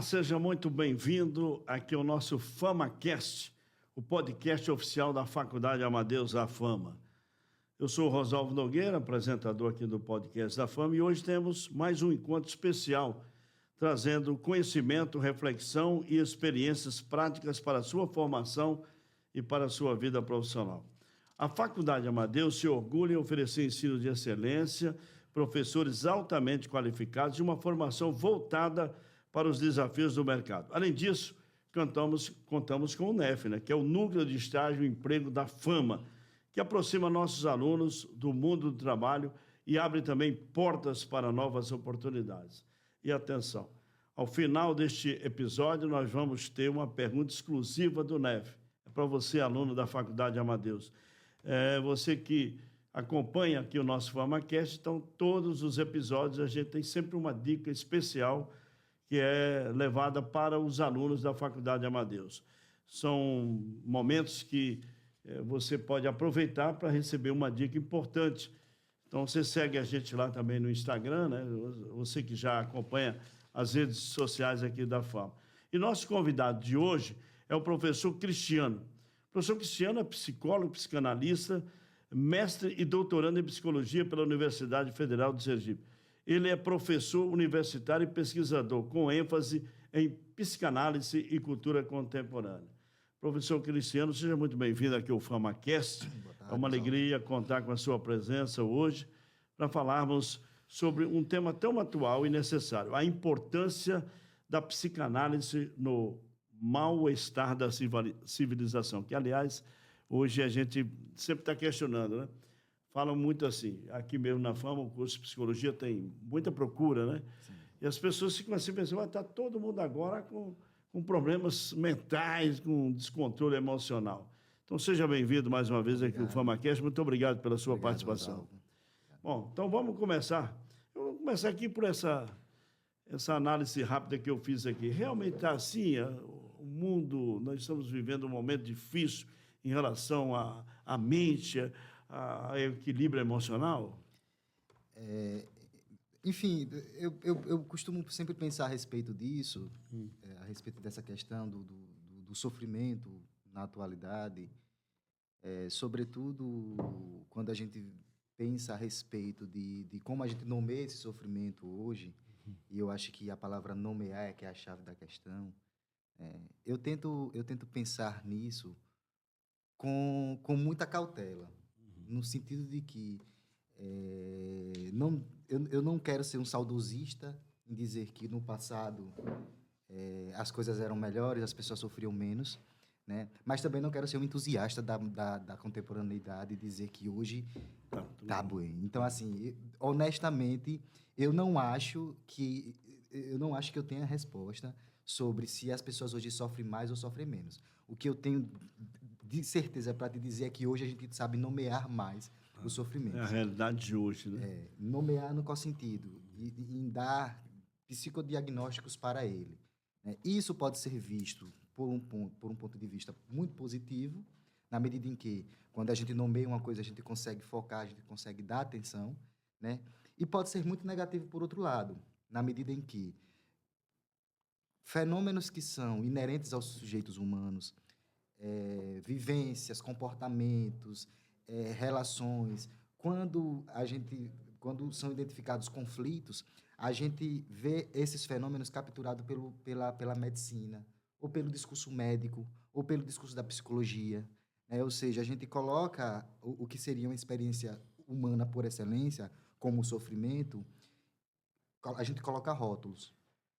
seja muito bem-vindo aqui ao nosso FamaCast, o podcast oficial da Faculdade Amadeus da Fama. Eu sou o Rosalvo Nogueira, apresentador aqui do podcast da Fama, e hoje temos mais um encontro especial, trazendo conhecimento, reflexão e experiências práticas para a sua formação e para a sua vida profissional. A Faculdade Amadeus se orgulha em oferecer ensino de excelência, professores altamente qualificados e uma formação voltada para os desafios do mercado. Além disso, contamos com o NEF, que é o Núcleo de Estágio e Emprego da Fama, que aproxima nossos alunos do mundo do trabalho e abre também portas para novas oportunidades. E atenção, ao final deste episódio nós vamos ter uma pergunta exclusiva do NEF. É para você, aluno da Faculdade Amadeus. Você que acompanha aqui o nosso FamaCast, então todos os episódios a gente tem sempre uma dica especial que é levada para os alunos da Faculdade Amadeus. São momentos que você pode aproveitar para receber uma dica importante. Então, você segue a gente lá também no Instagram, né? Você que já acompanha as redes sociais aqui da Fama. E nosso convidado de hoje é o professor Cristiano. O professor Cristiano é psicólogo, psicanalista, mestre e doutorando em psicologia pela Universidade Federal de Sergipe. Ele é professor universitário e pesquisador, com ênfase em psicanálise e cultura contemporânea. Professor Cristiano, seja muito bem-vindo aqui ao FamaCast. É uma alegria contar com a sua presença hoje para falarmos sobre um tema tão atual e necessário, a importância da psicanálise no mal-estar da civilização, que, aliás, hoje a gente sempre está questionando, né? Falam muito assim, aqui mesmo na Fama, o curso de psicologia tem muita procura, né? Sim. E as pessoas ficam assim pensando, está todo mundo agora com problemas mentais, com descontrole emocional. Então, seja bem-vindo mais uma vez aqui ao FamaCast. Muito obrigado pela sua participação. Bom, então vamos começar. Eu vou começar aqui por essa análise rápida que eu fiz aqui. Realmente está assim, o mundo, nós estamos vivendo um momento difícil em relação à mente, ao equilíbrio emocional? Enfim, eu costumo sempre pensar a respeito disso, a respeito dessa questão do sofrimento na atualidade, sobretudo quando a gente pensa a respeito de como a gente nomeia esse sofrimento hoje, e eu acho que a palavra nomear é que é a chave da questão. Eu tento pensar nisso com muita cautela, no sentido de que eu não quero ser um saudosista em dizer que no passado as coisas eram melhores, as pessoas sofriam menos, né? Mas também não quero ser um entusiasta da contemporaneidade e dizer que hoje tá bem. Então, assim, honestamente, eu não acho que eu tenha resposta sobre se as pessoas hoje sofrem mais ou sofrem menos. O que eu tenho de certeza para te dizer é que hoje a gente sabe nomear mais o sofrimento. É a realidade de hoje, né? Nomear no qual sentido? Em dar psicodiagnósticos para ele. Isso pode ser visto por um ponto de vista muito positivo, na medida em que, quando a gente nomeia uma coisa, a gente consegue focar, a gente consegue dar atenção, né? E pode ser muito negativo por outro lado, na medida em que fenômenos que são inerentes aos sujeitos humanos, vivências, comportamentos, relações, quando são identificados conflitos, a gente vê esses fenômenos capturados pela medicina, ou pelo discurso médico, ou pelo discurso da psicologia, né? Ou seja, a gente coloca o que seria uma experiência humana por excelência, como o sofrimento, a gente coloca rótulos,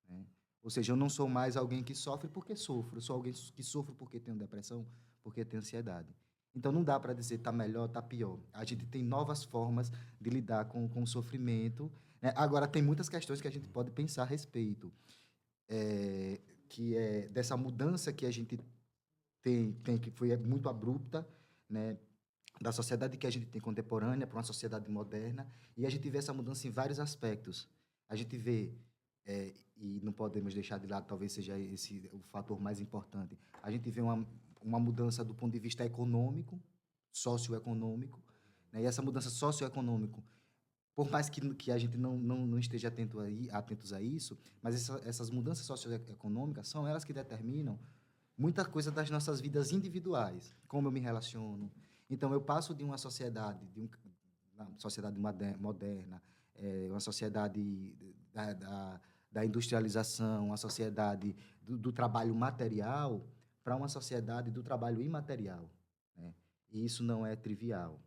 né? Ou seja, eu não sou mais alguém que sofre porque sofro, eu sou alguém que sofre porque tenho depressão, porque tenho ansiedade. Então, não dá para dizer está melhor, está pior. A gente tem novas formas de lidar com o sofrimento, né? Agora, tem muitas questões que a gente pode pensar a respeito, que é dessa mudança que a gente tem que foi muito abrupta, né? Da sociedade que a gente tem contemporânea para uma sociedade moderna, e a gente vê essa mudança em vários aspectos. A gente vê, e não podemos deixar de lado, talvez seja esse o fator mais importante, a gente vê uma mudança do ponto de vista econômico, socioeconômico, né? E essa mudança socioeconômica por mais que a gente não esteja atentos a isso, mas essas mudanças socioeconômicas são elas que determinam muita coisa das nossas vidas individuais, como eu me relaciono. Então, eu passo de uma sociedade, uma sociedade moderna, uma sociedade da industrialização, uma sociedade do trabalho material, para uma sociedade do trabalho imaterial, né? E isso não é trivial.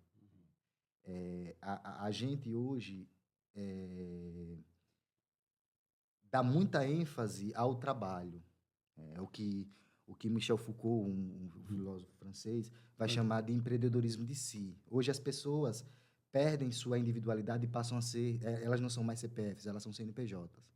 A gente hoje dá muita ênfase ao trabalho. O que Michel Foucault, um filósofo francês, vai chamar de empreendedorismo de si. Hoje as pessoas perdem sua individualidade e passam a ser... elas não são mais CPFs, elas são CNPJs.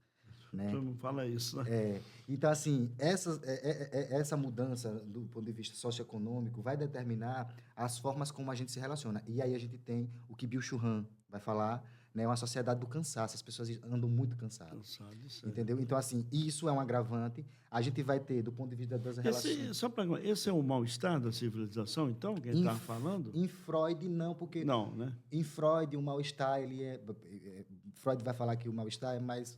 Né? Todo mundo fala isso, né? Então, assim, essa mudança do ponto de vista socioeconômico vai determinar as formas como a gente se relaciona. E aí a gente tem o que Bill Churran vai falar, né? Uma sociedade do cansaço. As pessoas andam muito cansadas. Entendeu? Então, assim, isso é um agravante. A gente vai ter, do ponto de vista das relações... Esse é o mal-estar da civilização, então, que a gente está falando? Em Freud, não, porque... Não, né? Em Freud, o mal-estar, Freud vai falar que o mal-estar é mais...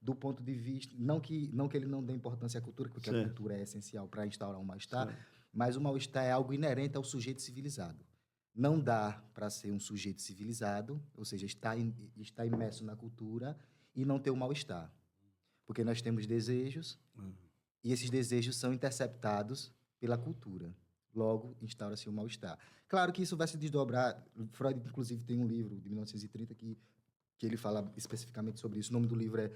do ponto de vista... Não que ele não dê importância à cultura, porque a cultura é essencial para instaurar um mal-estar, mas o mal-estar é algo inerente ao sujeito civilizado. Não dá para ser um sujeito civilizado, ou seja, estar imerso na cultura e não ter o mal-estar. Porque nós temos desejos e esses desejos são interceptados pela cultura. Logo, instaura-se o mal-estar. Claro que isso vai se desdobrar. Freud, inclusive, tem um livro de 1930 que ele fala especificamente sobre isso. O nome do livro é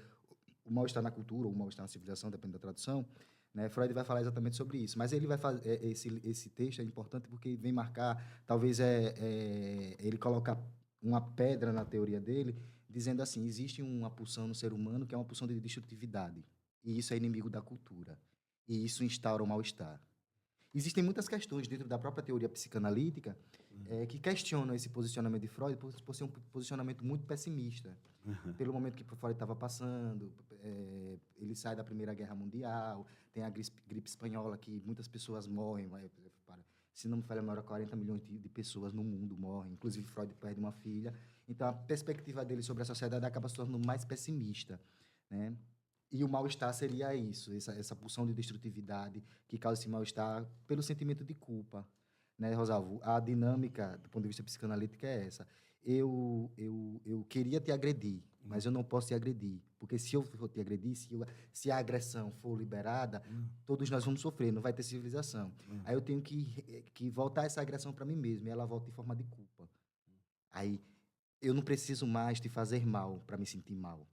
O Mal-Estar na Cultura, ou O Mal-Estar na Civilização, depende da tradução. Né? Freud vai falar exatamente sobre isso. Mas ele vai fazer esse texto é importante porque vem marcar, talvez ele colocar uma pedra na teoria dele, dizendo assim, existe uma pulsão no ser humano que é uma pulsão de destrutividade. E isso é inimigo da cultura. E isso instaura o mal-estar. Existem muitas questões dentro da própria teoria psicanalítica que questionam esse posicionamento de Freud por ser um posicionamento muito pessimista. Pelo momento que Freud estava passando, ele sai da Primeira Guerra Mundial, tem a gripe espanhola, que muitas pessoas morrem, se não me falha a memória, 40 milhões de pessoas no mundo morrem, inclusive Freud perde uma filha. Então, a perspectiva dele sobre a sociedade acaba se tornando mais pessimista, né? E o mal-estar seria isso, essa pulsão de destrutividade que causa esse mal-estar pelo sentimento de culpa, né, Rosalvo? A dinâmica, do ponto de vista psicanalítico, é essa. Eu queria te agredir, mas eu não posso te agredir, porque se eu for te agredir, se a agressão for liberada, todos nós vamos sofrer, não vai ter civilização. Aí eu tenho que voltar essa agressão para mim mesmo, e ela volta em forma de culpa. Aí eu não preciso mais te fazer mal para me sentir mal.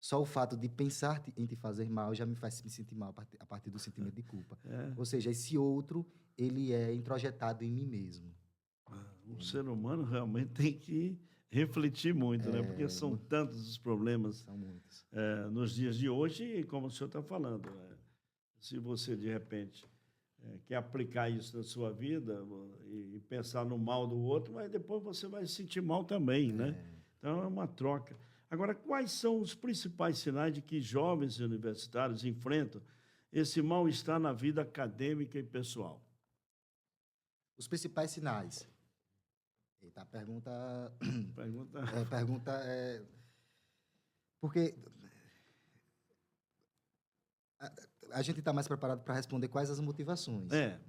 Só o fato de pensar em te fazer mal já me faz me sentir mal a partir do sentimento de culpa. Ou seja, esse outro, ele é introjetado em mim mesmo. O ser humano realmente tem que refletir muito, né? Porque são tantos os problemas. São muitos. Nos dias de hoje, e como o senhor está falando, se você, de repente, quer aplicar isso na sua vida e pensar no mal do outro, mas depois você vai se sentir mal também, né? Então, é uma troca. Agora, quais são os principais sinais de que jovens universitários enfrentam esse mal-estar na vida acadêmica e pessoal? Os principais sinais. Eita, a pergunta... Porque a gente está mais preparado para responder quais as motivações. Né?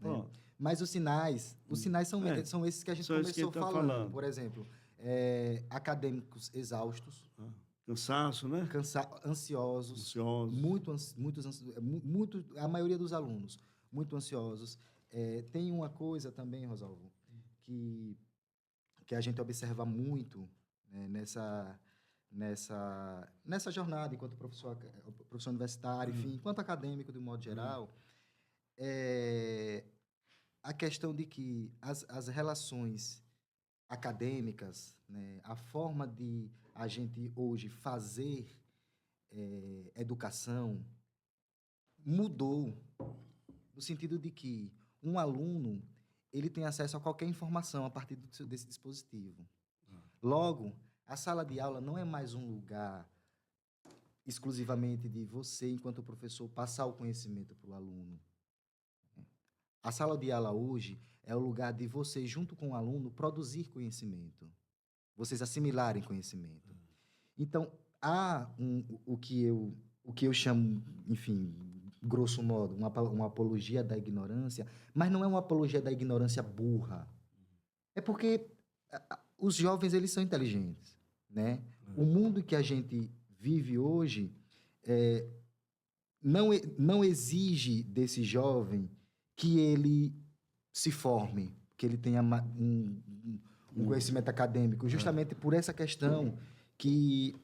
Mas os sinais são esses que a gente começou falando. Por exemplo, acadêmicos exaustos. Cansaço, né? Ansiosos. A maioria dos alunos, muito ansiosos. Tem uma coisa também, Rosalvo, que a gente observa muito, né, nessa jornada, enquanto professor universitário, enfim, enquanto acadêmico, de um modo geral, a questão de que as relações acadêmicas, né, a forma de a gente hoje fazer educação mudou, no sentido de que um aluno ele tem acesso a qualquer informação a partir desse dispositivo. Logo, a sala de aula não é mais um lugar exclusivamente de você, enquanto professor, passar o conhecimento para o aluno. A sala de aula hoje é o lugar de você, junto com o aluno, produzir conhecimento. vocês assimilarem conhecimento. Então, há o que eu chamo, enfim, grosso modo, uma apologia da ignorância, mas não é uma apologia da ignorância burra. É porque os jovens, eles são inteligentes, né? O mundo que a gente vive hoje não exige desse jovem que ele se forme, que ele tenha um conhecimento acadêmico, justamente por essa questão que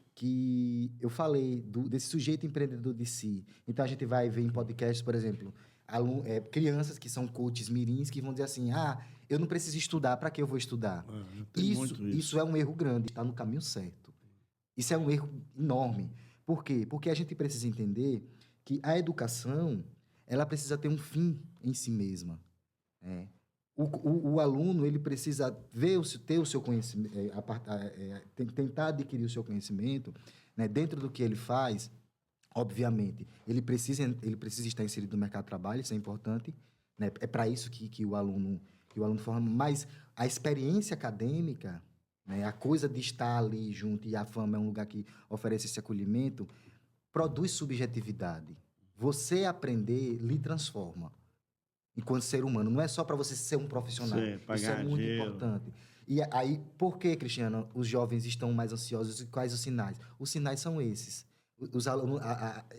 eu falei, desse sujeito empreendedor de si. Então, a gente vai ver em podcasts, por exemplo, crianças que são coaches mirins que vão dizer assim, eu não preciso estudar, para que eu vou estudar? Isso é um erro grande, está no caminho certo. Isso é um erro enorme. Por quê? Porque a gente precisa entender que a educação, ela precisa ter um fim em si mesma. O aluno, ele precisa ter o seu conhecimento, tentar adquirir o seu conhecimento, né, dentro do que ele faz. Obviamente, ele precisa estar inserido no mercado de trabalho, isso é importante, né? É para isso que o aluno forma. Mas a experiência acadêmica, né, a coisa de estar ali junto, e a fama é um lugar que oferece esse acolhimento, produz subjetividade. Você aprender lhe transforma enquanto ser humano. Não é só para você ser um profissional. Isso é muito importante. E aí, por que, Cristiano, os jovens estão mais ansiosos? E quais os sinais? Os sinais são esses. Os alunos,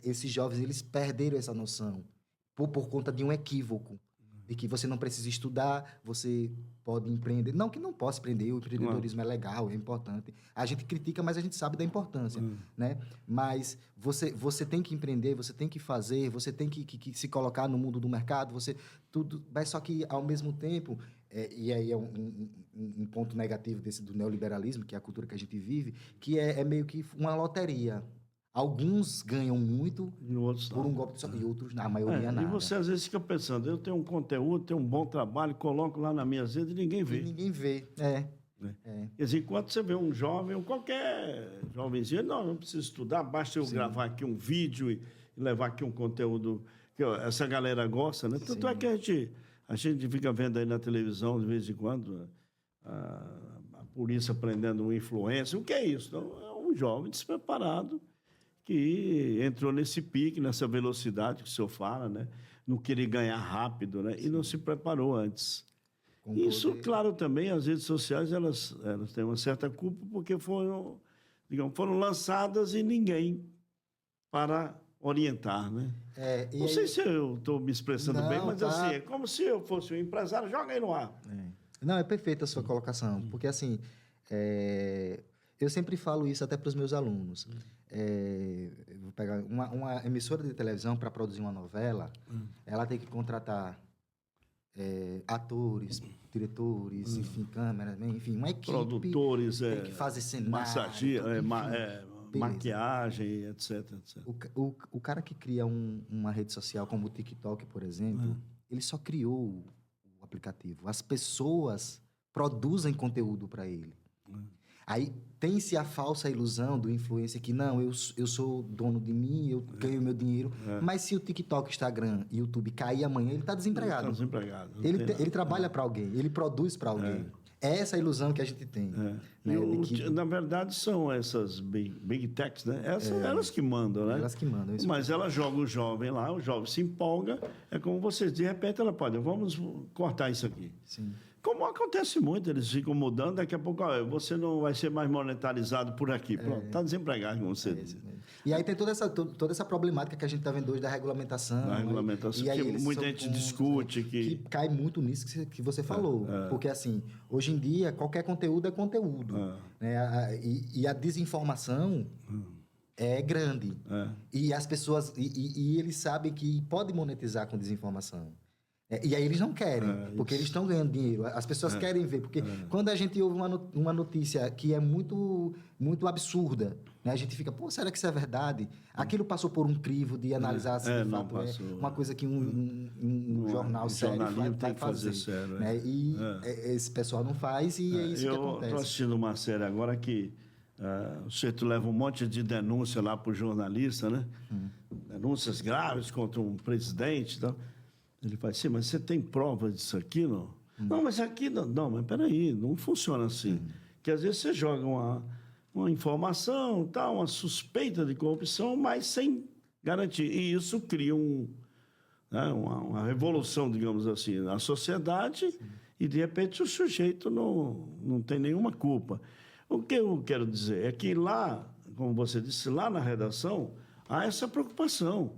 esses jovens, eles perderam essa noção por conta de um equívoco, de que você não precisa estudar, você pode empreender. Não que não possa empreender, o empreendedorismo é legal, é importante. A gente critica, mas a gente sabe da importância, né? Mas você tem que empreender, você tem que fazer, você tem que se colocar no mundo do mercado, mas só que, ao mesmo tempo, e aí é um ponto negativo do neoliberalismo, que é a cultura que a gente vive, que é meio que uma loteria. Alguns ganham muito por um golpe de sorte, e outros, a maioria, nada. E você, às vezes, fica pensando, eu tenho um conteúdo, tenho um bom trabalho, coloco lá nas minhas redes e ninguém vê. Ninguém vê, Quer dizer, enquanto você vê um jovem, ou qualquer jovenzinho, não preciso estudar, basta eu gravar aqui um vídeo e levar aqui um conteúdo que essa galera gosta, né? Tanto é que a gente fica vendo aí na televisão, de vez em quando, a polícia prendendo um influencer. O que é isso? Então, é um jovem despreparado que entrou nesse pique, nessa velocidade que o senhor fala, né? No querer ganhar rápido, né? E não se preparou antes. Isso, claro, também as redes sociais, elas têm uma certa culpa porque foram lançadas e ninguém para orientar, né? Não sei se eu estou me expressando bem, mas assim, é como se eu fosse um empresário, joga aí no ar. Não, é perfeita a sua colocação, porque assim, eu sempre falo isso até para os meus alunos. Eu vou pegar uma emissora de televisão para produzir uma novela, ela tem que contratar atores, diretores, enfim, câmeras, enfim, uma equipe. Produtores, tem que fazer cenário, maquiagem, etc. O cara que cria uma rede social como o TikTok, por exemplo, ele só criou o aplicativo. As pessoas produzem conteúdo para ele. Aí tem-se a falsa ilusão do influencer que, não, eu sou dono de mim, eu ganho meu dinheiro. Mas se o TikTok, Instagram e YouTube cair amanhã, ele está desempregado. Ele trabalha para alguém, ele produz para alguém. É essa a ilusão que a gente tem. Né? Na verdade, são essas big techs, né? Elas que mandam, né? Elas que mandam. Mas elas jogam o jovem lá, o jovem se empolga. É como vocês, de repente, ela pode, vamos cortar isso aqui. Sim. Como acontece muito, eles ficam mudando, daqui a pouco você não vai ser mais monetarizado por aqui. Pronto, está desempregado, como você diz. E aí tem toda essa problemática que a gente está vendo hoje da regulamentação. Da regulamentação, que muita gente discute. Que cai muito nisso que você falou. Porque, assim, hoje em dia, qualquer conteúdo é conteúdo. Né? E a desinformação é grande. E as pessoas... E eles sabem que pode monetizar com desinformação. E aí eles não querem, porque eles estão ganhando dinheiro. As pessoas querem ver, porque quando a gente ouve uma notícia que é muito, muito absurda, né, a gente fica, será que isso é verdade? Aquilo passou por um crivo de analisar se de fato é uma coisa que um jornal sério vai fazer. Sério, né? E esse pessoal não faz e é isso que acontece. Eu estou assistindo uma série agora que o sujeito leva um monte de denúncia lá para o jornalista, né? Denúncias graves contra um presidente e tal. Ele fala assim, mas você tem prova disso aqui, não? Não, mas aqui não. Não, mas peraí, não funciona assim. Porque às vezes você joga uma informação, tá, uma suspeita de corrupção, mas sem garantir. E isso cria uma revolução, digamos assim, na sociedade. Sim. E, de repente, o sujeito não tem nenhuma culpa. O que eu quero dizer é que lá, como você disse, lá na redação, há essa preocupação.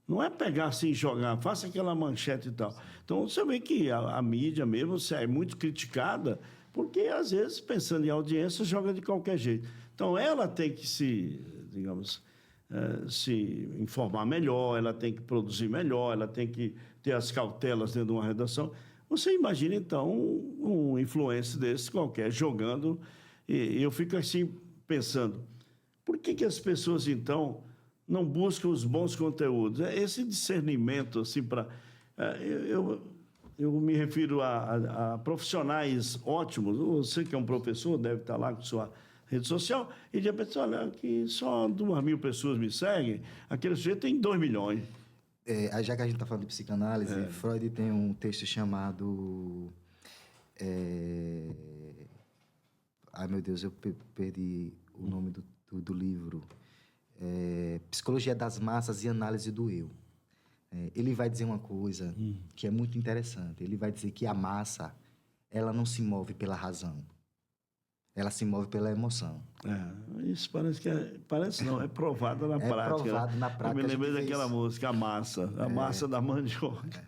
Não é pegar assim e jogar, faça aquela manchete e tal. Então, você vê que a mídia mesmo é muito criticada, porque, às vezes, pensando em audiência, joga de qualquer jeito. Então, ela tem que se informar melhor, ela tem que produzir melhor, ela tem que ter as cautelas dentro de uma redação. Você imagina, então, um influencer desse qualquer jogando, e eu fico assim pensando, por que as pessoas, então, não buscam os bons conteúdos? Esse discernimento, assim, para... Eu me refiro a profissionais ótimos. Você que é um professor, deve estar lá com sua rede social, e de repente, olha, aqui só 2.000 pessoas me seguem, aquele sujeito tem 2 milhões. Já que a gente está falando de psicanálise, Freud tem um texto chamado... Ai, meu Deus, eu perdi o nome do livro. Psicologia das Massas e Análise do Eu. Ele vai dizer uma coisa que é muito interessante. Ele vai dizer que a massa, ela não se move pela razão. Ela se move pela emoção. Isso parece não, é provado na prática. É provado na prática. Eu me lembrei daquela música, a massa da mandioca.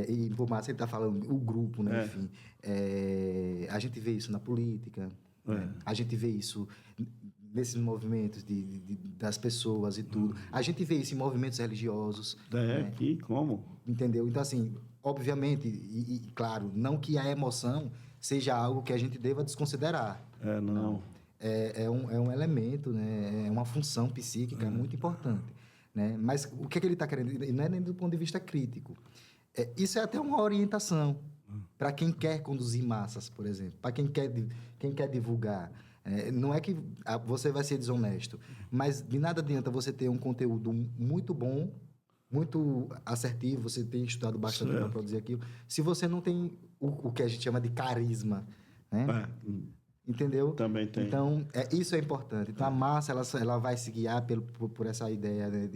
E por massa ele está falando, o grupo, né? Enfim. A gente vê isso na política, né? A gente vê isso nesses movimentos das pessoas e tudo. A gente vê isso em movimentos religiosos. Né? Que como? Entendeu? Então, assim, obviamente, e claro, não que a emoção seja algo que a gente deva desconsiderar. Não. É um elemento, né? É uma função psíquica muito importante. Né? Mas o que ele está querendo? Não é nem do ponto de vista crítico. Isso é até uma orientação para quem quer conduzir massas, por exemplo, para quem quer divulgar. Não é que você vai ser desonesto, mas de nada adianta você ter um conteúdo muito bom, muito assertivo, você tem estudado bastante para produzir aquilo, se você não tem o que a gente chama de carisma, né? Entendeu? Também tem. Então, isso é importante. Então, a massa, ela vai se guiar por essa ideia, né,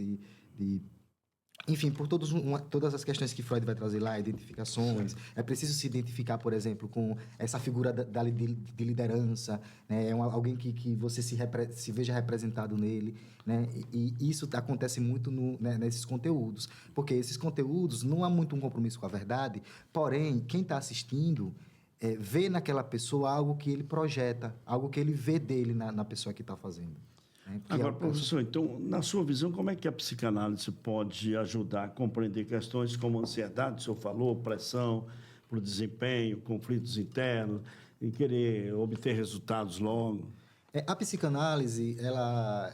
enfim, por todas as questões que Freud vai trazer lá, identificações. É preciso se identificar, por exemplo, com essa figura de liderança, né? Alguém que você se veja representado nele, né? E isso acontece muito nesses conteúdos, porque esses conteúdos não há muito um compromisso com a verdade, porém, quem está assistindo vê naquela pessoa algo que ele projeta, algo que ele vê dele na pessoa que está fazendo. Agora, professor, então, na sua visão, como é que a psicanálise pode ajudar a compreender questões como ansiedade, o senhor falou, pressão por desempenho, conflitos internos, e querer obter resultados logo? A psicanálise, ela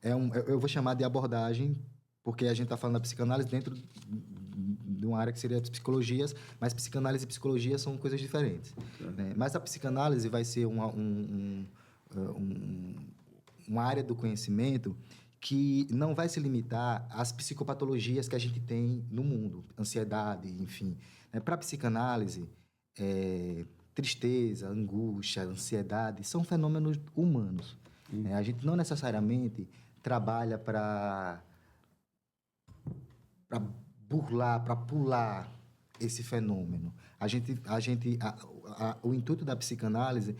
eu vou chamar de abordagem, porque a gente está falando da psicanálise dentro de uma área que seria as psicologias, mas psicanálise e psicologia são coisas diferentes. Né? Mas a psicanálise vai ser uma área do conhecimento que não vai se limitar às psicopatologias que a gente tem no mundo, ansiedade, enfim. Para a psicanálise, tristeza, angústia, ansiedade são fenômenos humanos. A gente não necessariamente trabalha para burlar, para pular esse fenômeno. O intuito da psicanálise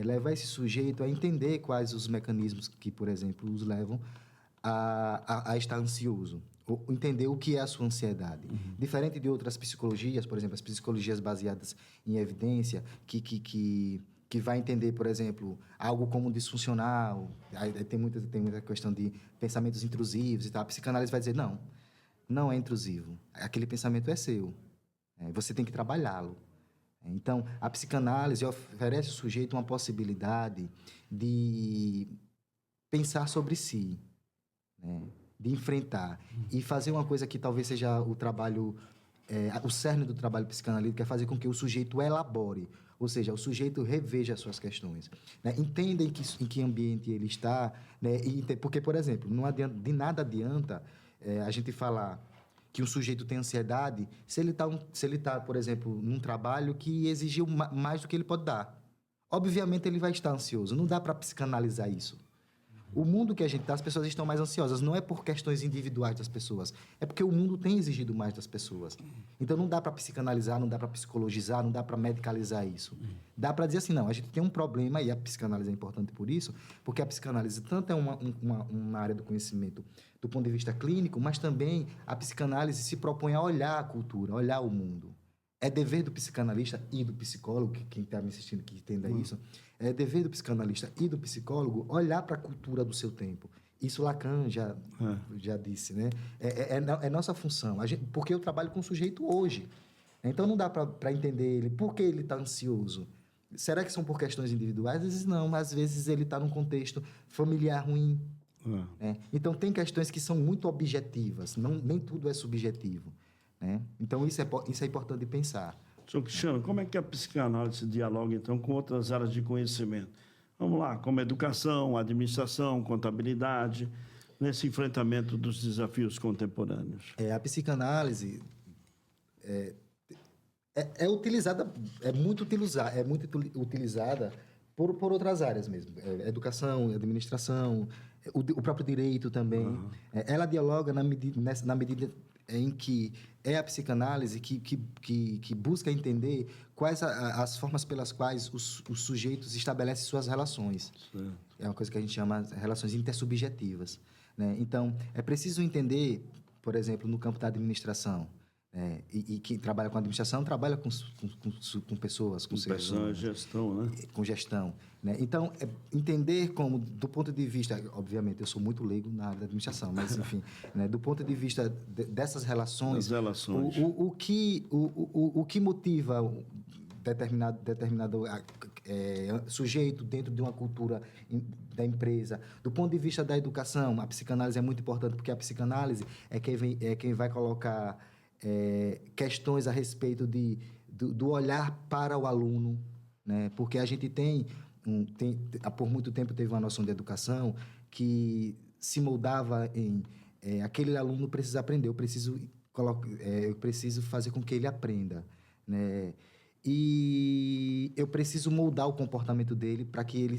levar esse sujeito a entender quais os mecanismos que, por exemplo, os levam a estar ansioso, ou entender o que é a sua ansiedade. Diferente de outras psicologias, por exemplo, as psicologias baseadas em evidência, que vai entender, por exemplo, algo como disfuncional, tem muita questão de pensamentos intrusivos e tal. A psicanálise vai dizer, não é intrusivo, aquele pensamento é seu, você tem que trabalhá-lo. Então, a psicanálise oferece ao sujeito uma possibilidade de pensar sobre si, né? De enfrentar e fazer uma coisa que talvez seja o trabalho, o cerne do trabalho psicanalítico, é fazer com que o sujeito elabore, ou seja, o sujeito reveja as suas questões, né? Entenda em que ambiente ele está, né? Porque, por exemplo, de nada adianta a gente falar que um sujeito tem ansiedade se ele está, por exemplo, num trabalho que exigiu mais do que ele pode dar. Obviamente, ele vai estar ansioso. Não dá para psicanalizar isso. O mundo que a gente está, as pessoas estão mais ansiosas. Não é por questões individuais das pessoas. É porque o mundo tem exigido mais das pessoas. Então, não dá para psicanalizar, não dá para psicologizar, não dá para medicalizar isso. Dá para dizer assim, não, a gente tem um problema, e a psicanálise é importante por isso, porque a psicanálise tanto é uma área do conhecimento do ponto de vista clínico, mas também a psicanálise se propõe a olhar a cultura, a olhar o mundo. É dever do psicanalista e do psicólogo, quem está me assistindo que entenda isso, é dever do psicanalista e do psicólogo olhar para a cultura do seu tempo. Isso Lacan já disse, né? É nossa função, porque eu trabalho com o sujeito hoje. Então, não dá para entender ele, por que ele está ansioso. Será que são por questões individuais? Às vezes não, às vezes ele está num contexto familiar ruim. Né? Então, tem questões que são muito objetivas, nem tudo é subjetivo. Né? Então, isso é importante pensar. Sr. Cristiano, como é que a psicanálise dialoga, então, com outras áreas de conhecimento? Vamos lá, como educação, administração, contabilidade, nesse enfrentamento dos desafios contemporâneos. A psicanálise é utilizada, é muito utilizada por outras áreas mesmo. Educação, administração, o próprio direito também. Ela dialoga na medida em que é a psicanálise que busca entender quais as formas pelas quais os sujeitos estabelecem suas relações. Sim. É uma coisa que a gente chama de relações intersubjetivas. Né? Então, é preciso entender, por exemplo, no campo da administração, e quem trabalha com administração trabalha com pessoas, com seres humanos, gestão, né? Com gestão. Né? Então, entender como, do ponto de vista... Obviamente, eu sou muito leigo na área da administração, mas, enfim, né? Do ponto de vista dessas relações... O que motiva determinado sujeito dentro de uma cultura da empresa. Do ponto de vista da educação, a psicanálise é muito importante, porque a psicanálise é quem vai colocar... questões a respeito do olhar para o aluno, né? Porque a gente por muito tempo teve uma noção de educação que se moldava em aquele aluno precisa aprender, eu preciso fazer com que ele aprenda, né? E eu preciso moldar o comportamento dele para que ele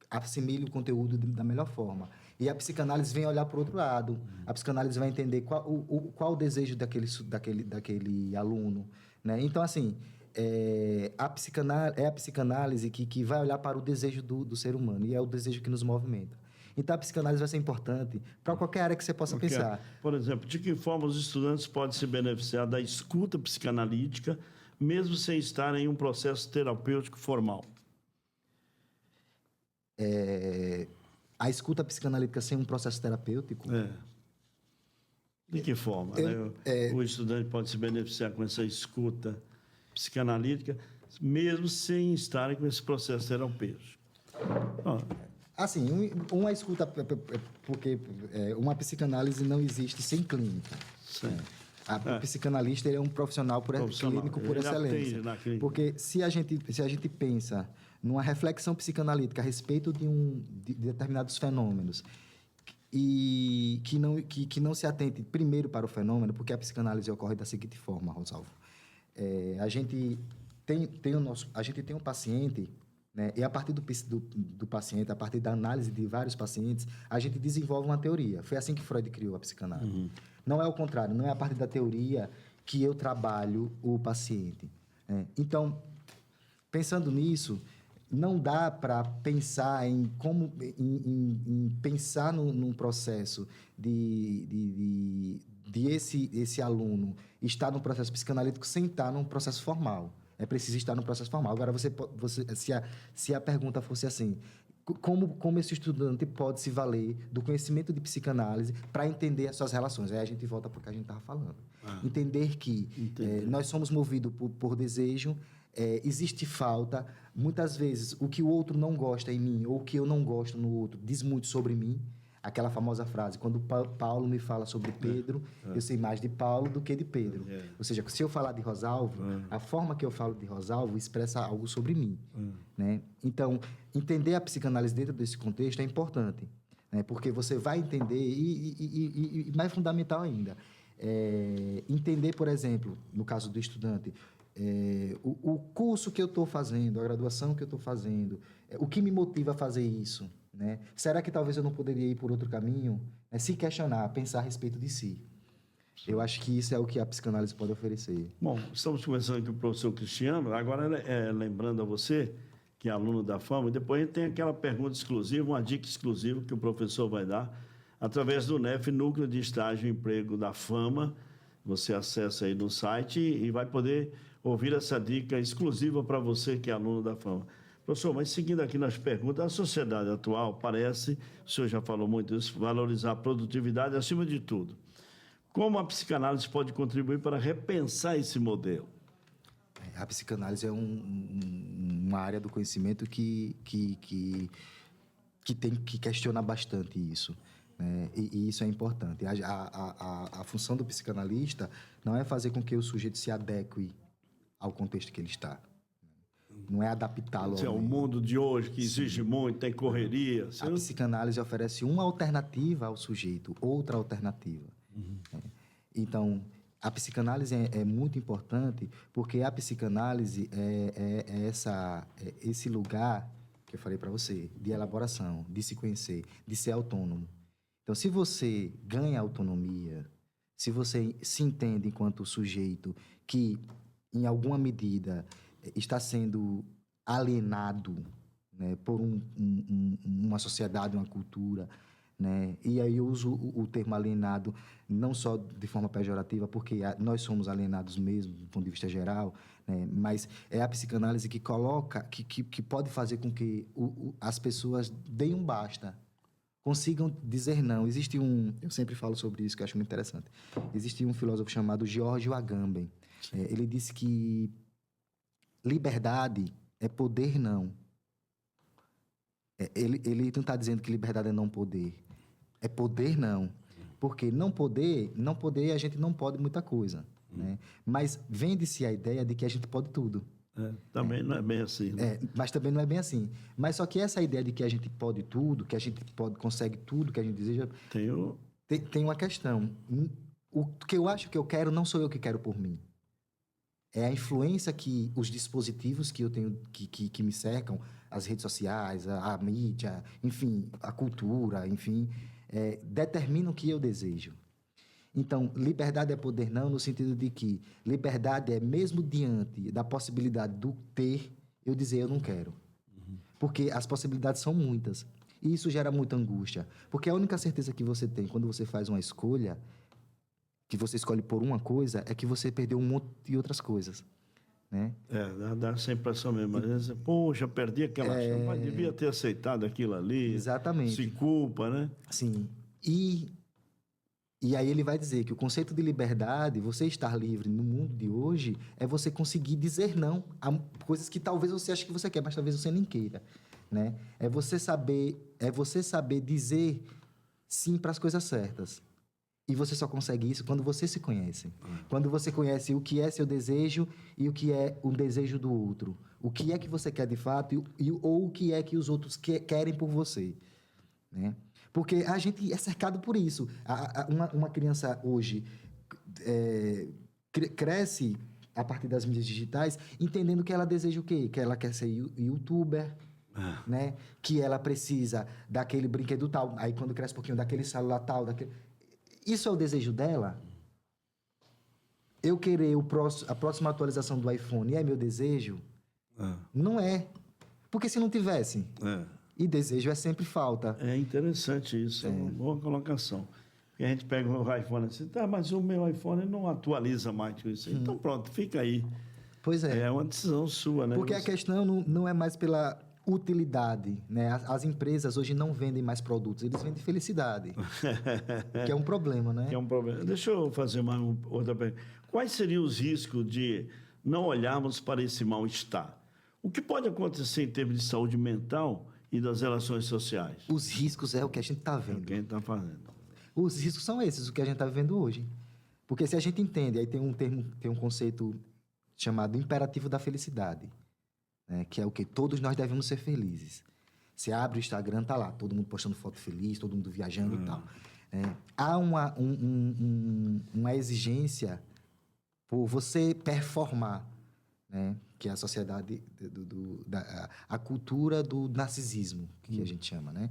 assimile o conteúdo da melhor forma. E a psicanálise vem olhar para o outro lado. A psicanálise vai entender qual o desejo daquele aluno. Né? Então, assim, a psicanálise que vai olhar para o desejo do ser humano. E é o desejo que nos movimenta. Então, a psicanálise vai ser importante para qualquer área que você possa pensar. Por exemplo, de que forma os estudantes podem se beneficiar da escuta psicanalítica, mesmo sem estar em um processo terapêutico formal? A escuta psicanalítica sem um processo terapêutico? De que forma? O estudante pode se beneficiar com essa escuta psicanalítica, mesmo sem estar com esse processo terapêutico? Assim, uma escuta... Porque uma psicanálise não existe sem clínica. Sim. O psicanalista ele é um profissional clínico por excelência. Porque se a gente pensa numa reflexão psicanalítica a respeito de determinados fenômenos e que não se atente primeiro para o fenômeno, porque a psicanálise ocorre da seguinte forma, Rosalvo. A gente tem um paciente, né, e a partir do paciente, a partir da análise de vários pacientes, a gente desenvolve uma teoria. Foi assim que Freud criou a psicanálise. Não é o contrário, não é a partir da teoria que eu trabalho o paciente. Então, pensando nisso, não dá para pensar em pensar num processo de esse aluno estar num processo psicanalítico sem estar num processo formal. É preciso estar num processo formal. Agora, se a pergunta fosse assim, como esse estudante pode se valer do conhecimento de psicanálise para entender as suas relações? Aí a gente volta para o que a gente estava falando. Entender que nós somos movidos por desejo, existe falta. Muitas vezes, o que o outro não gosta em mim ou o que eu não gosto no outro diz muito sobre mim. Aquela famosa frase, quando Paulo me fala sobre Pedro, eu sei mais de Paulo do que de Pedro. Ou seja, se eu falar de Rosalvo, a forma que eu falo de Rosalvo expressa algo sobre mim. Né? Então, entender a psicanálise dentro desse contexto é importante, né? Porque você vai entender, e mais fundamental ainda, entender, por exemplo, no caso do estudante, o curso que eu estou fazendo, a graduação que eu estou fazendo, o que me motiva a fazer isso, né? Será que talvez eu não poderia ir por outro caminho? Se questionar, pensar a respeito de si. Eu acho que isso é o que a psicanálise pode oferecer. Bom, estamos conversando aqui com o professor Cristiano. Agora, lembrando a você, que é aluno da Fama, e depois a gente tem aquela pergunta exclusiva, uma dica exclusiva que o professor vai dar através do NEF, Núcleo de Estágio e Emprego da Fama. Você acessa aí no site e vai poder ouvir essa dica exclusiva para você que é aluno da Fama. Professor, mas seguindo aqui nas perguntas, a sociedade atual parece, o senhor já falou muito isso, valorizar a produtividade acima de tudo. Como a psicanálise pode contribuir para repensar esse modelo? A psicanálise é uma área do conhecimento que tem que questionar bastante isso, né? E isso é importante. A função do psicanalista não é fazer com que o sujeito se adeque ao contexto que ele está. Não é adaptá-lo ao o mundo de hoje, que exige muito, tem correria. A psicanálise oferece uma alternativa ao sujeito, outra alternativa. Então, a psicanálise é muito importante porque a psicanálise é esse lugar que eu falei para você, de elaboração, de se conhecer, de ser autônomo. Então, se você ganha autonomia, se você se entende enquanto sujeito que, em alguma medida, está sendo alienado, né, por uma sociedade, uma cultura, né? E aí eu uso o termo alienado não só de forma pejorativa, porque nós somos alienados mesmo, do ponto de vista geral, né? Mas é a psicanálise que coloca, que pode fazer com que as pessoas deem um basta, consigam dizer não. Eu sempre falo sobre isso, que eu acho muito interessante. Existe um filósofo chamado Giorgio Agamben. Ele disse que liberdade é poder não. Ele não está dizendo que liberdade é não poder. É poder não. Porque não poder, a gente não pode muita coisa, né? Mas vende-se a ideia de que a gente pode tudo. Também não é bem assim, né? Mas também não é bem assim. Mas só que essa ideia de que a gente pode tudo, que a gente consegue tudo que a gente deseja, tem uma questão. O que eu acho que eu quero não sou eu que quero por mim. É a influência que os dispositivos que eu tenho, que me cercam, as redes sociais, a mídia, enfim, a cultura, enfim, determinam o que eu desejo. Então, liberdade é poder não, no sentido de que liberdade é mesmo diante da possibilidade do ter, eu dizer eu não quero. Porque as possibilidades são muitas. E isso gera muita angústia. Porque a única certeza que você tem quando você faz uma escolha, que você escolhe por uma coisa, é que você perdeu um monte de outras coisas, né? Dá essa impressão mesmo. Às vezes, poxa, perdi aquela chance, mas devia ter aceitado aquilo ali. Exatamente. Se culpa, né? Sim. E aí ele vai dizer que o conceito de liberdade, você estar livre no mundo de hoje, é você conseguir dizer não a coisas que talvez você ache que você quer, mas talvez você nem queira, né? É você saber dizer sim para as coisas certas. E você só consegue isso quando você se conhece. Quando você conhece o que é seu desejo e o que é o desejo do outro. O que é que você quer de fato ou o que é que os outros querem por você, né? Porque a gente é cercado por isso. Uma criança hoje cresce a partir das mídias digitais entendendo que ela deseja o quê? Que ela quer ser youtuber, né? Que ela precisa daquele brinquedo tal. Aí quando cresce um pouquinho, daquele celular tal, daquele... Isso é o desejo dela? Eu querer a próxima atualização do iPhone é meu desejo? Não é. Porque se não tivesse... E desejo é sempre falta. É interessante isso, é uma boa colocação. Porque a gente pega o iPhone assim, mas o meu iPhone não atualiza mais com isso aí. Então pronto, fica aí. Pois é. É uma decisão sua, né? Porque a questão não é mais pela utilidade, né? As empresas hoje não vendem mais produtos, eles vendem felicidade. Que é um problema, né? Que é um problema. Deixa eu fazer outra pergunta. Quais seriam os riscos de não olharmos para esse mal-estar? O que pode acontecer em termos de saúde mental e das relações sociais? Os riscos é o que a gente está vendo. É o que a gente está fazendo. Os riscos são esses, o que a gente está vivendo hoje. Porque se a gente entende, aí tem um conceito chamado imperativo da felicidade, né? Que é o que todos nós devemos ser felizes. Você abre o Instagram, tá lá, todo mundo postando foto feliz, todo mundo viajando e tal. né? Há uma exigência por você performar, né? Que é a sociedade, a cultura do narcisismo, que a gente chama, né?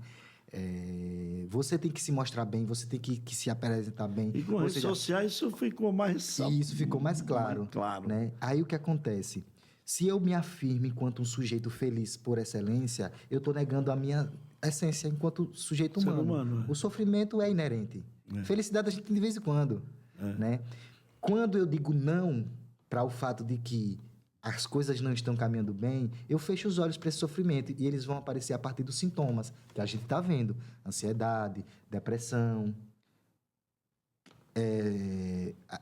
Você tem que se mostrar bem, você tem que se apresentar bem. E com as redes sociais isso ficou mais... Isso ficou mais claro. Claro. Né? Aí o que acontece? Se eu me afirmo enquanto um sujeito feliz por excelência, eu estou negando a minha essência enquanto sujeito humano. O sofrimento é inerente. Felicidade a gente tem de vez em quando. Né? Quando eu digo não para o fato de que as coisas não estão caminhando bem, eu fecho os olhos para esse sofrimento e eles vão aparecer a partir dos sintomas que a gente está vendo. Ansiedade, depressão.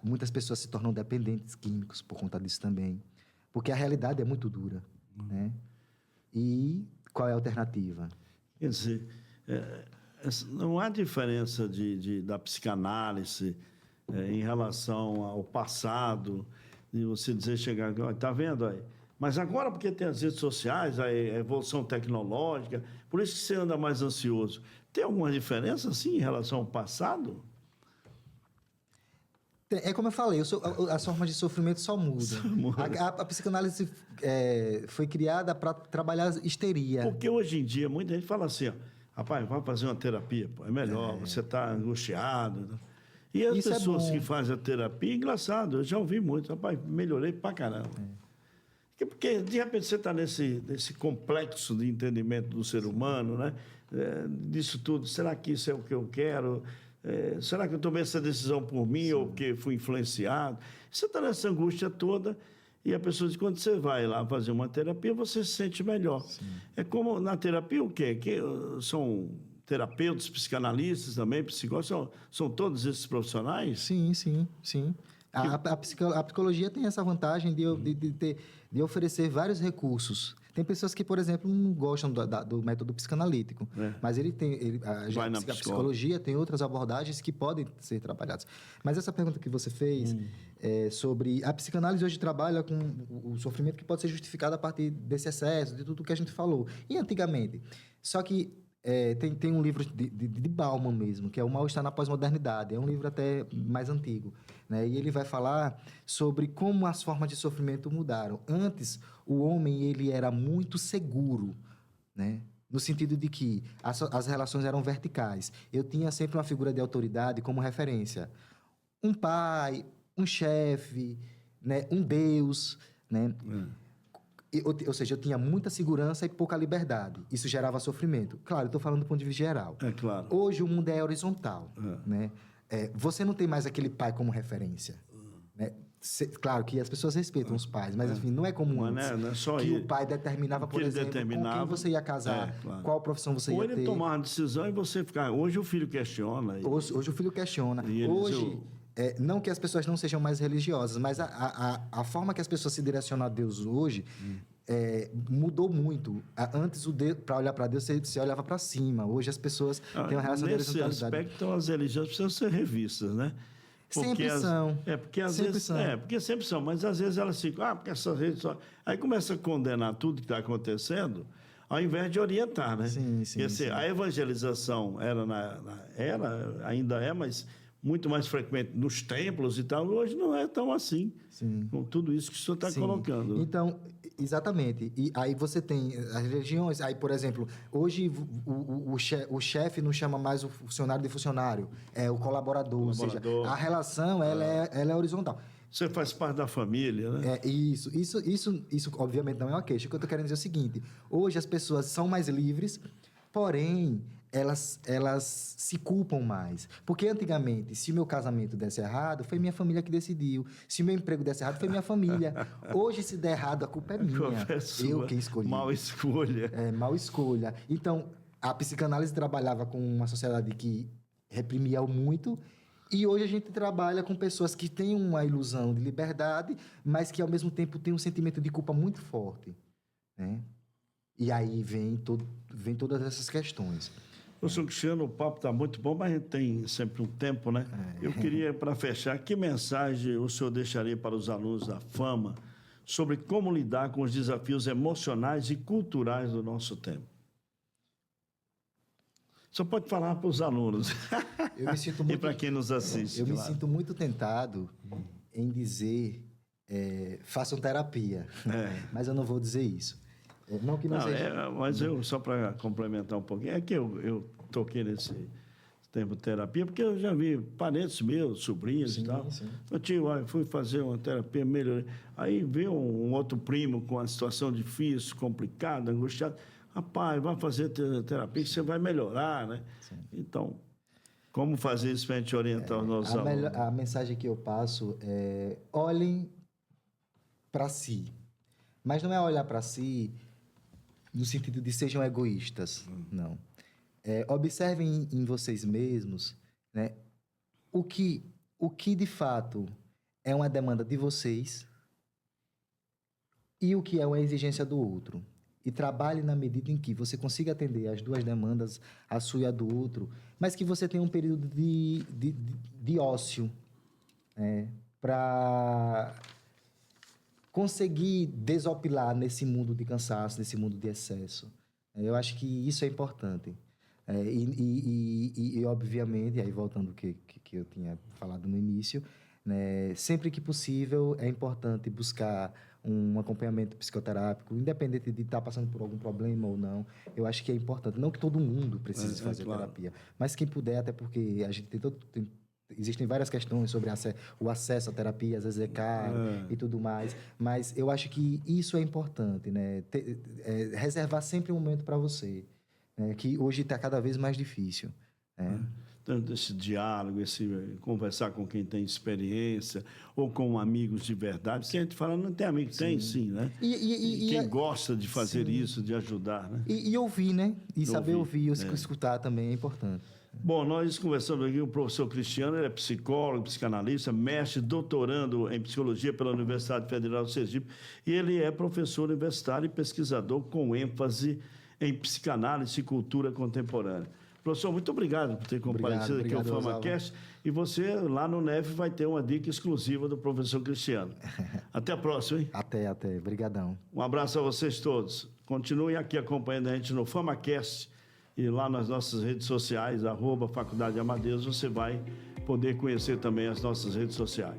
Muitas pessoas se tornam dependentes químicos por conta disso também. Porque a realidade é muito dura. Né? E qual é a alternativa? Quer dizer, não há diferença da psicanálise em relação ao passado, de você dizer, chegar, está vendo aí? Mas agora, porque tem as redes sociais, a evolução tecnológica, por isso que você anda mais ansioso. Tem alguma diferença, assim, em relação ao passado? É como eu falei, as formas de sofrimento só mudam. A psicanálise foi criada para trabalhar a histeria. Porque hoje em dia, muita gente fala assim, ó, rapaz, vai fazer uma terapia, pô, é melhor, você está angustiado. Né? E as pessoas que fazem a terapia, engraçado, eu já ouvi muito, rapaz, melhorei pra caramba. Porque, de repente, você está nesse complexo de entendimento do ser humano, né? Disso tudo, será que isso é o que eu quero? Será que eu tomei essa decisão por mim ou porque fui influenciado? Você está nessa angústia toda e a pessoa diz, quando você vai lá fazer uma terapia, você se sente melhor. Sim. É como na terapia o quê? Que são terapeutas, psicanalistas também, psicólogos, são todos esses profissionais? Sim. A psicologia tem essa vantagem de oferecer vários recursos. Tem pessoas que, por exemplo, não gostam do método psicanalítico, mas a psicologia tem outras abordagens que podem ser trabalhadas. Mas essa pergunta que você fez sobre... A psicanálise hoje trabalha com o sofrimento que pode ser justificado a partir desse excesso, de tudo que a gente falou. E antigamente. Só que tem um livro de Bauman mesmo, que é O Mal Está na Pós-Modernidade. É um livro até mais antigo. Né? E ele vai falar sobre como as formas de sofrimento mudaram. Antes, o homem ele era muito seguro, né? No sentido de que as relações eram verticais. Eu tinha sempre uma figura de autoridade como referência. Um pai, um chefe, né? Um Deus, né? Ou seja, eu tinha muita segurança e pouca liberdade. Isso gerava sofrimento. Claro, eu estou falando do ponto de vista geral. Claro. Hoje, o mundo é horizontal. Né? Você não tem mais aquele pai como referência. Né? Claro que as pessoas respeitam os pais, mas enfim, não é como antes. Não é só que o pai determinava, por exemplo, com quem você ia casar, qual profissão você ia ter. Ou ele tomava uma decisão e você ficava... Hoje o filho questiona. Hoje o filho questiona. Hoje... não que as pessoas não sejam mais religiosas, mas a forma que as pessoas se direcionam a Deus hoje mudou muito. Antes, para olhar para Deus, você olhava para cima. Hoje, as pessoas têm uma relação de horizontalidade. Nesse aspecto, as religiões precisam ser revistas, né? Sempre são. Porque às vezes são. Porque sempre são, mas às vezes elas ficam... porque essas redes... Aí começa a condenar tudo que está acontecendo, ao invés de orientar, né? Sim. A evangelização ainda é, mas... muito mais frequente nos templos e tal, hoje não é tão assim, com tudo isso que o senhor está colocando. Então, exatamente. E aí você tem as religiões, aí, por exemplo, hoje o chefe não chama mais o funcionário de funcionário, é o colaborador. Ou seja, a relação ela é horizontal. Você faz parte da família, né? Isso obviamente não é uma queixa. O que eu estou querendo dizer é o seguinte, hoje as pessoas são mais livres, porém... Elas se culpam mais. Porque antigamente, se o meu casamento desse errado, foi minha família que decidiu. Se o meu emprego desse errado, foi minha família. Hoje, se der errado, a culpa é minha. Eu quem escolhi. Mal escolha. Mal escolha. Então, a psicanálise trabalhava com uma sociedade que reprimia muito. E hoje a gente trabalha com pessoas que têm uma ilusão de liberdade, mas que, ao mesmo tempo, têm um sentimento de culpa muito forte. Né? E aí vem todas essas questões. Professor Cristiano, o papo está muito bom, mas a gente tem sempre um tempo, né? Eu queria, para fechar, que mensagem o senhor deixaria para os alunos da Fama sobre como lidar com os desafios emocionais e culturais do nosso tempo? Só pode falar para os alunos. Eu me sinto E muito, para quem nos assiste. eu me claro. sinto muito tentado em dizer, façam terapia. Mas eu não vou dizer isso. Não que não, Não, seja... mas eu, só para complementar um pouquinho, é que eu toquei nesse termo terapia, porque eu já vi parentes meus, sobrinhos Sim, e tal. sim. Eu tio, olha, fui fazer uma terapia, melhorei. Aí veio um outro primo com uma situação difícil, complicada, angustiada. Rapaz, vai fazer terapia que você vai melhorar, né? Sim. Então, como fazer isso para a gente orientar os nossos alunos? A mensagem que eu passo é: olhem para si. Mas não é olhar para si no sentido de sejam egoístas, não. Observem em vocês mesmos, né, o que de fato é uma demanda de vocês e o que é uma exigência do outro. E trabalhe na medida em que você consiga atender as duas demandas, a sua e a do outro, mas que você tenha um período de ócio, para conseguir desopilar nesse mundo de cansaço, nesse mundo de excesso. Eu acho que isso é importante. Obviamente, aí voltando ao que eu tinha falado no início, né, sempre que possível é importante buscar um acompanhamento psicoterápico, independente de estar passando por algum problema ou não. Eu acho que é importante. Não que todo mundo precise fazer claro. terapia, mas quem puder, até porque a gente existem várias questões sobre o acesso à terapia, às vezes é caro e tudo mais, mas eu acho que isso é importante, né? Reservar sempre um momento para você, né? Que hoje está cada vez mais difícil, né? Então, esse diálogo, conversar com quem tem experiência ou com amigos de verdade. Porque a gente fala, não tem amigo, tem sim, né? Quem gosta de fazer isso, de ajudar, né? E ouvir, né? E saber ouvir, escutar também é importante. Bom, nós conversamos aqui com o professor Cristiano, ele é psicólogo, psicanalista, mestre, doutorando em psicologia pela Universidade Federal do Sergipe, e ele é professor universitário e pesquisador com ênfase em psicanálise e cultura contemporânea. Professor, muito obrigado por ter comparecido aqui ao FamaCast. E você, lá no NEF, vai ter uma dica exclusiva do professor Cristiano. Até a próxima, hein? Até. Obrigadão. Um abraço a vocês todos. Continuem aqui acompanhando a gente no FamaCast. E lá nas nossas redes sociais, @Faculdade Amadeus, você vai poder conhecer também as nossas redes sociais.